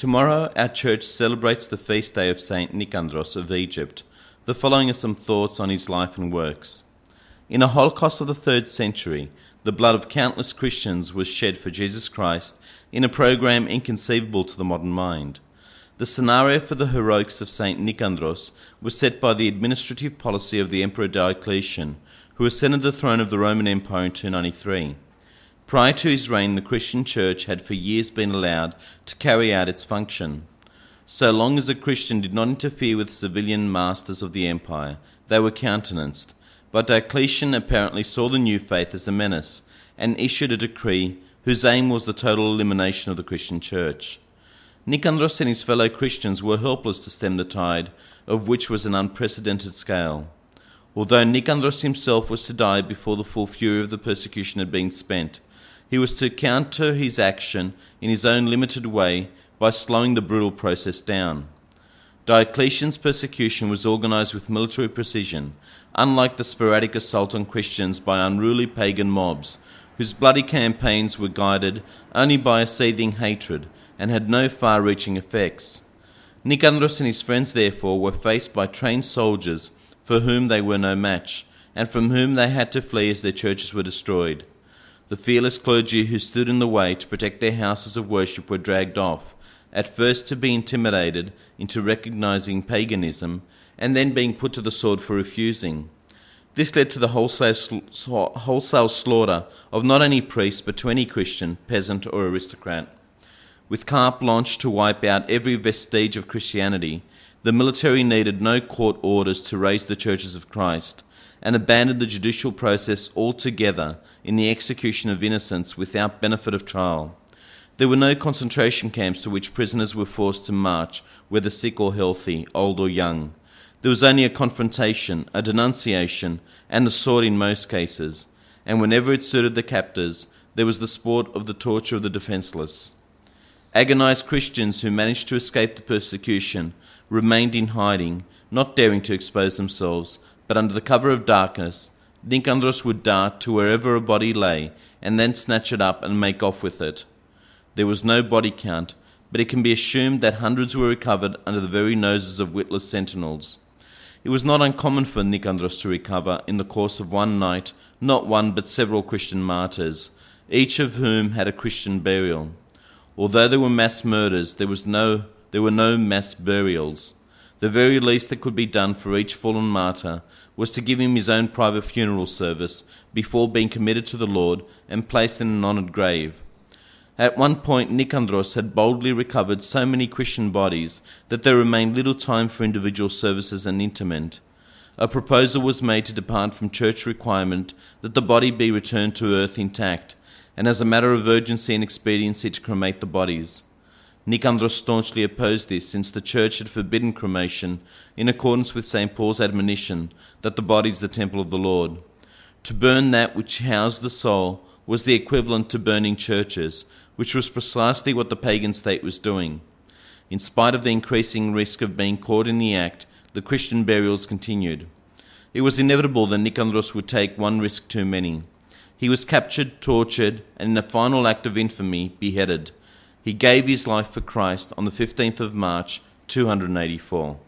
Tomorrow our church celebrates the feast day of Saint Nikandros of Egypt. The following are some thoughts on his life and works. In a Holocaust of the 3rd century, the blood of countless Christians was shed for Jesus Christ in a program inconceivable to the modern mind. The scenario for the heroics of Saint Nikandros was set by the administrative policy of the Emperor Diocletian, who ascended the throne of the Roman Empire in 293. Prior to his reign, the Christian Church had for years been allowed to carry out its function. So long as a Christian did not interfere with civilian masters of the empire, they were countenanced. But Diocletian apparently saw the new faith as a menace and issued a decree whose aim was the total elimination of the Christian Church. Nikandros and his fellow Christians were helpless to stem the tide, of which was an unprecedented scale. Although Nikandros himself was to die before the full fury of the persecution had been spent, he was to counter his action in his own limited way by slowing the brutal process down. Diocletian's persecution was organised with military precision, unlike the sporadic assault on Christians by unruly pagan mobs, whose bloody campaigns were guided only by a seething hatred and had no far-reaching effects. Nikandros and his friends, therefore, were faced by trained soldiers for whom they were no match, and from whom they had to flee as their churches were destroyed. The fearless clergy who stood in the way to protect their houses of worship were dragged off, at first to be intimidated into recognising paganism, and then being put to the sword for refusing. This led to the wholesale slaughter of not only priests but to any Christian, peasant or aristocrat. With carte blanche to wipe out every vestige of Christianity, the military needed no court orders to raise the churches of Christ, and abandoned the judicial process altogether in the execution of innocents without benefit of trial. There were no concentration camps to which prisoners were forced to march, whether sick or healthy, old or young. There was only a confrontation, a denunciation, and the sword in most cases, and whenever it suited the captors, there was the sport of the torture of the defenceless. Agonized Christians who managed to escape the persecution remained in hiding, not daring to expose themselves, but under the cover of darkness, Nikandros would dart to wherever a body lay, and then snatch it up and make off with it. There was no body count, but it can be assumed that hundreds were recovered under the very noses of witless sentinels. It was not uncommon for Nikandros to recover, in the course of one night, not one but several Christian martyrs, each of whom had a Christian burial. Although there were mass murders, there were no mass burials. The very least that could be done for each fallen martyr was to give him his own private funeral service before being committed to the Lord and placed in an honoured grave. At one point, Nikandros had boldly recovered so many Christian bodies that there remained little time for individual services and interment. A proposal was made to depart from church requirement that the body be returned to earth intact, and as a matter of urgency and expediency to cremate the bodies. Nikandros staunchly opposed this, since the church had forbidden cremation in accordance with St. Paul's admonition that the body is the temple of the Lord. To burn that which housed the soul was the equivalent to burning churches, which was precisely what the pagan state was doing. In spite of the increasing risk of being caught in the act, the Christian burials continued. It was inevitable that Nikandros would take one risk too many. He was captured, tortured, and in a final act of infamy, beheaded. He gave his life for Christ on the 15th of March, 284.